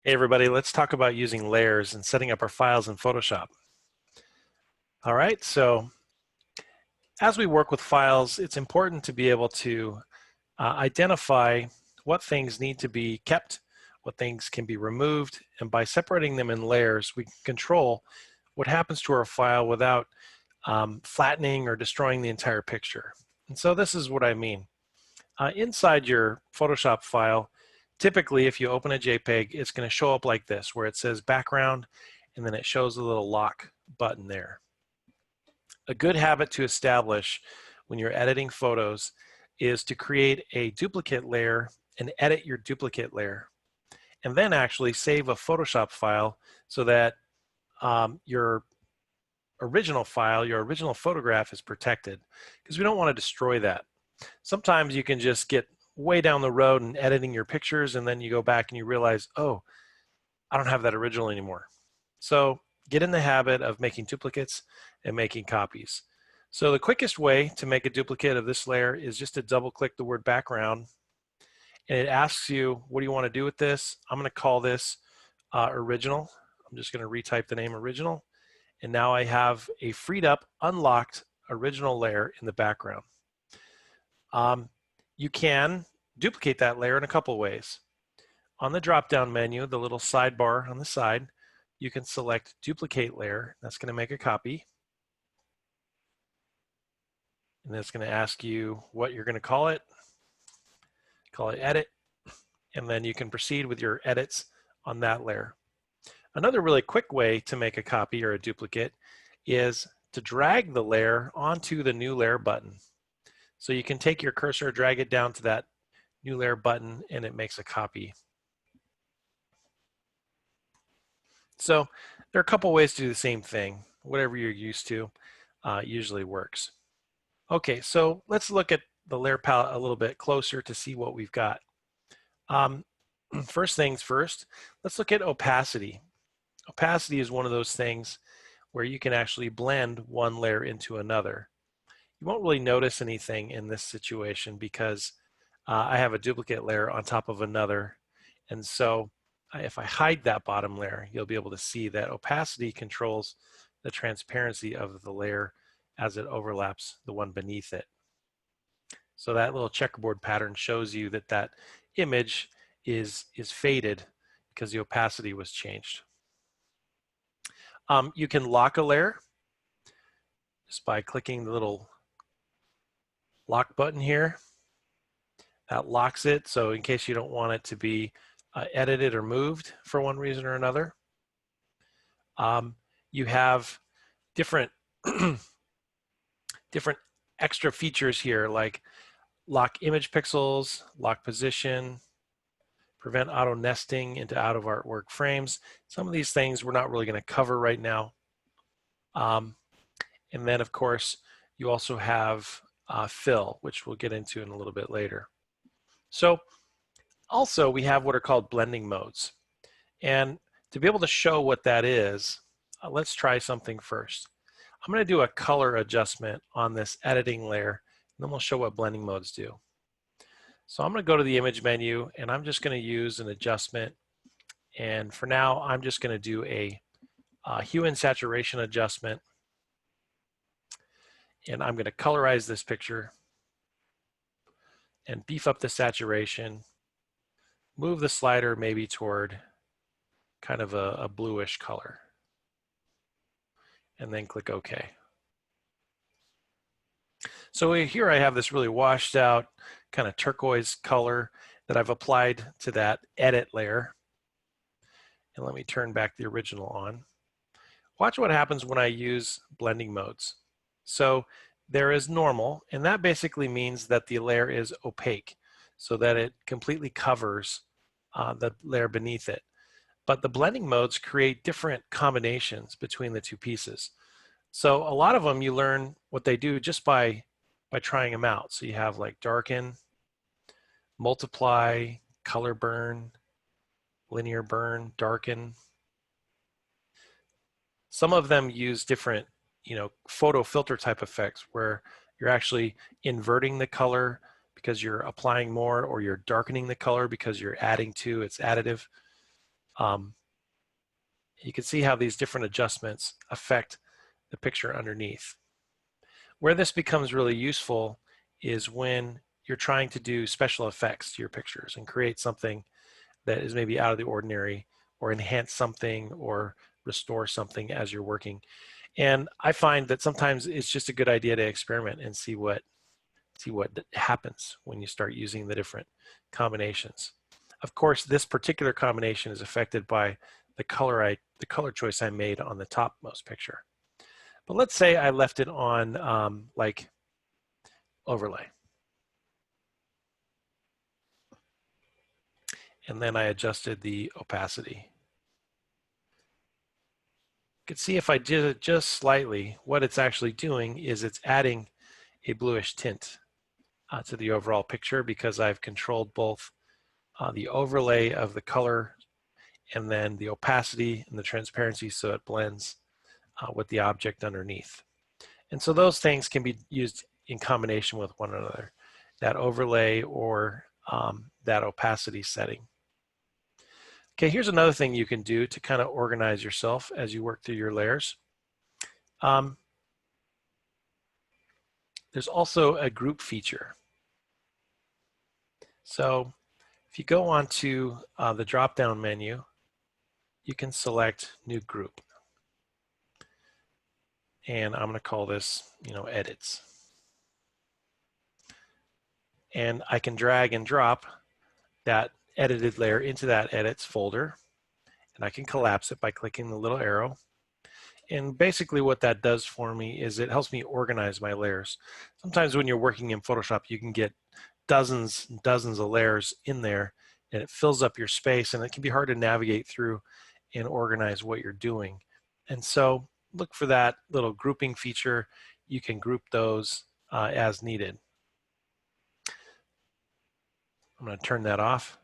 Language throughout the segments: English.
Hey everybody, let's talk about using layers and setting up our files in Photoshop. All right, so as we work with files, it's important to be able to identify what things need to be kept, what things can be removed, and by separating them in layers, we can control what happens to our file without flattening or destroying the entire picture. And so this is what I mean. Inside your Photoshop file, typically if you open a JPEG, it's going to show up like this, where it says background, and then it shows a little lock button there. A good habit to establish when you're editing photos is to create a duplicate layer and edit your duplicate layer, and then actually save a Photoshop file so that your original file, your original photograph is protected, because we don't want to destroy that. Sometimes you can just get way down the road and editing your pictures, and then you go back and you realize, oh, I don't have that original anymore. So get in the habit of making duplicates and making copies. So the quickest way to make a duplicate of this layer is just to double click the word background, and it asks you, what do you want to do with this? I'm going to call this original. I'm just going to retype the name original, and now I have a freed up, unlocked original layer in the background. You can duplicate that layer in a couple ways. On the drop-down menu, the little sidebar on the side, you can select duplicate layer. That's going to make a copy. And that's going to ask you what you're going to call it. Call it edit. And then you can proceed with your edits on that layer. Another really quick way to make a copy or a duplicate is to drag the layer onto the new layer button. So you can take your cursor, drag it down to that new layer button, and it makes a copy. So there are a couple ways to do the same thing. Whatever you're used to usually works. Okay, so let's look at the layer palette a little bit closer to see what we've got. First things first, let's look at opacity. Opacity is one of those things where you can actually blend one layer into another. You won't really notice anything in this situation because I have a duplicate layer on top of another. And so if I hide that bottom layer, you'll be able to see that opacity controls the transparency of the layer as it overlaps the one beneath it. So that little checkerboard pattern shows you that that image is faded because the opacity was changed. You can lock a layer just by clicking the little lock button here. That locks it, so in case you don't want it to be edited or moved for one reason or another. You have different different extra features here, like lock image pixels, lock position, prevent auto nesting into out of artwork frames. Some of these things we're not really going to cover right now. And then of course you also have fill, which we'll get into in a little bit later. So also we have what are called blending modes. And to be able to show what that is, let's try something first. I'm going to do a color adjustment on this editing layer, and then we'll show what blending modes do. So I'm going to go to the image menu, and I'm just going to use an adjustment. And for now, I'm just going to do a hue and saturation adjustment. And I'm going to colorize this picture and beef up the saturation, move the slider maybe toward kind of a bluish color, and then click OK. So here I have this really washed out kind of turquoise color that I've applied to that edit layer. And let me turn back the original on. Watch what happens when I use blending modes. So there is normal, and that basically means that the layer is opaque, so that it completely covers the layer beneath it. But the blending modes create different combinations between the two pieces. So a lot of them you learn what they do just by trying them out. So you have like darken, multiply, color burn, linear burn, darken. Some of them use different, photo filter type effects where you're actually inverting the color because you're applying more, or you're darkening the color because you're adding to, it's additive. Um, you can see how these different adjustments affect the picture underneath. Where this becomes really useful is when you're trying to do special effects to your pictures and create something that is maybe out of the ordinary, or enhance something, or restore something as you're working. And I find that sometimes it's just a good idea to experiment and see what happens when you start using the different combinations. Of course, this particular combination is affected by the color choice I made on the topmost picture. But let's say I left it on like overlay. And then I adjusted the opacity. You can see if I did it just slightly, what it's actually doing is it's adding a bluish tint to the overall picture, because I've controlled both the overlay of the color and then the opacity and the transparency, so it blends with the object underneath. And so those things can be used in combination with one another, that overlay or that opacity setting. Okay, here's another thing you can do to kind of organize yourself as you work through your layers. There's also a group feature. So if you go onto the drop-down menu, you can select New Group. And I'm going to call this, Edits. And I can drag and drop that edited layer into that Edits folder. And I can collapse it by clicking the little arrow. And basically what that does for me is it helps me organize my layers. Sometimes when you're working in Photoshop, you can get dozens and dozens of layers in there, and it fills up your space, and it can be hard to navigate through and organize what you're doing. And so look for that little grouping feature. You can group those as needed. I'm going to turn that off.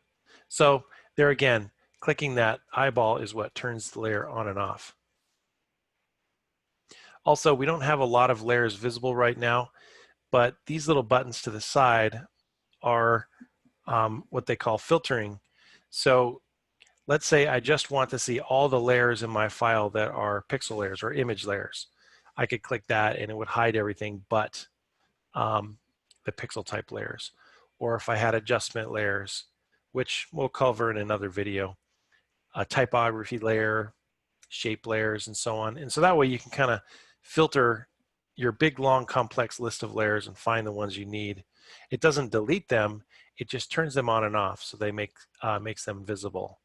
So there again, clicking that eyeball is what turns the layer on and off. Also, we don't have a lot of layers visible right now, but these little buttons to the side are what they call filtering. So let's say I just want to see all the layers in my file that are pixel layers or image layers. I could click that and it would hide everything but the pixel type layers. Or if I had adjustment layers, which we'll cover in another video, a typography layer, shape layers, and so on. And so that way you can kind of filter your big, long, complex list of layers and find the ones you need. It doesn't delete them, it just turns them on and off, so they makes them visible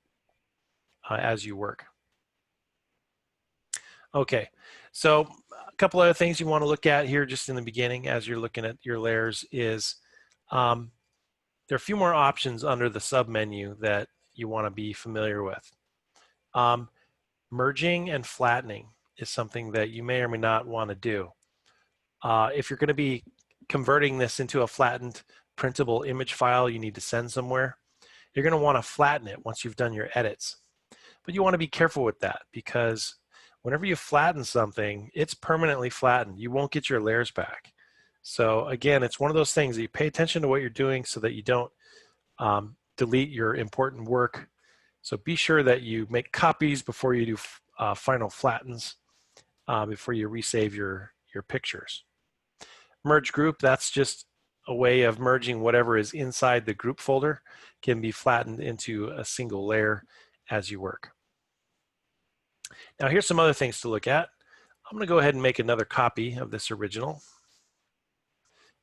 as you work. Okay, so a couple other things you want to look at here just in the beginning as you're looking at your layers is there are a few more options under the submenu that you want to be familiar with. Merging and flattening is something that you may or may not want to do. If you're going to be converting this into a flattened printable image file you need to send somewhere, you're going to want to flatten it once you've done your edits. But you want to be careful with that, because whenever you flatten something, it's permanently flattened. You won't get your layers back. So again, it's one of those things that you pay attention to what you're doing so that you don't delete your important work. So be sure that you make copies before you do final flattens, before you resave your pictures. Merge group, that's just a way of merging whatever is inside the group folder, can be flattened into a single layer as you work. Now here's some other things to look at. I'm going to go ahead and make another copy of this original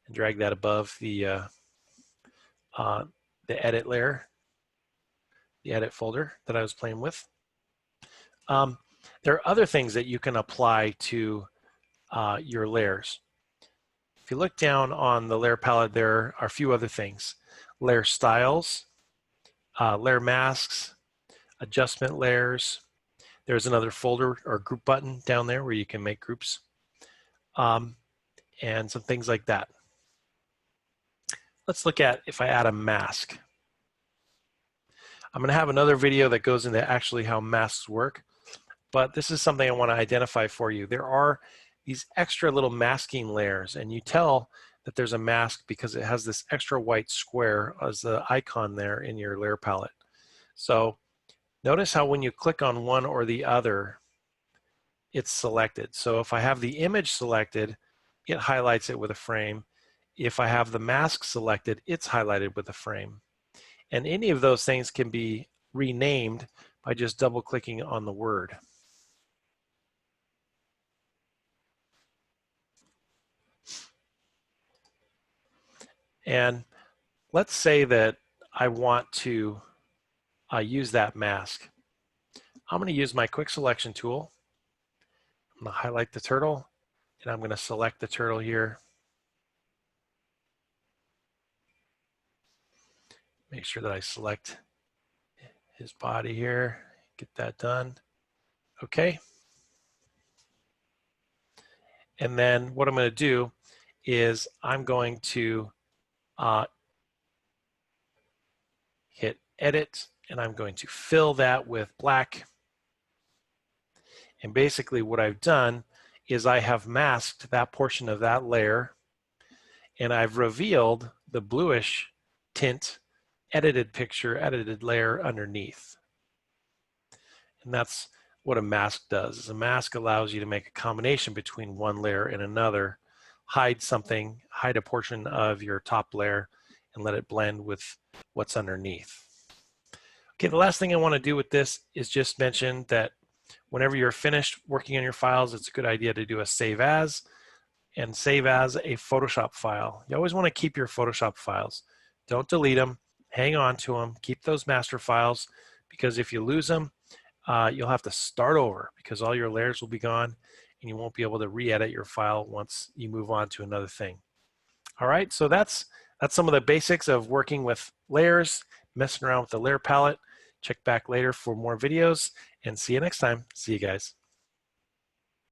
and drag that above the edit layer, the edit folder that I was playing with. There are other things that you can apply to your layers. If you look down on the layer palette, there are a few other things. Layer styles, layer masks, adjustment layers. There's another folder or group button down there where you can make groups, and some things like that. Let's look at if I add a mask. I'm going to have another video that goes into actually how masks work, but this is something I want to identify for you. There are these extra little masking layers, and you tell that there's a mask because it has this extra white square as the icon there in your layer palette. So Notice how when you click on one or the other, it's selected. So if I have the image selected, it highlights it with a frame. If I have the mask selected, it's highlighted with a frame. And any of those things can be renamed by just double clicking on the word. And let's say that I want to use that mask. I'm going to use my quick selection tool. I'm going to highlight the turtle, and I'm going to select the turtle here. Make sure that I select his body here, get that done. Okay. And then what I'm going to do is I'm going to hit edit, and I'm going to fill that with black. And basically what I've done is I have masked that portion of that layer, and I've revealed the bluish tint edited picture, edited layer underneath. And that's what a mask does. Is a mask allows you to make a combination between one layer and another, hide something, hide a portion of your top layer, and let it blend with what's underneath. Okay, the last thing I want to do with this is just mention that whenever you're finished working on your files, it's a good idea to do a save as and save as a Photoshop file. You always want to keep your Photoshop files. Don't delete them, hang on to them, keep those master files, because if you lose them, you'll have to start over because all your layers will be gone and you won't be able to re-edit your file once you move on to another thing. All right, so that's some of the basics of working with layers, messing around with the layer palette. Check back later for more videos and see you next time. See you guys.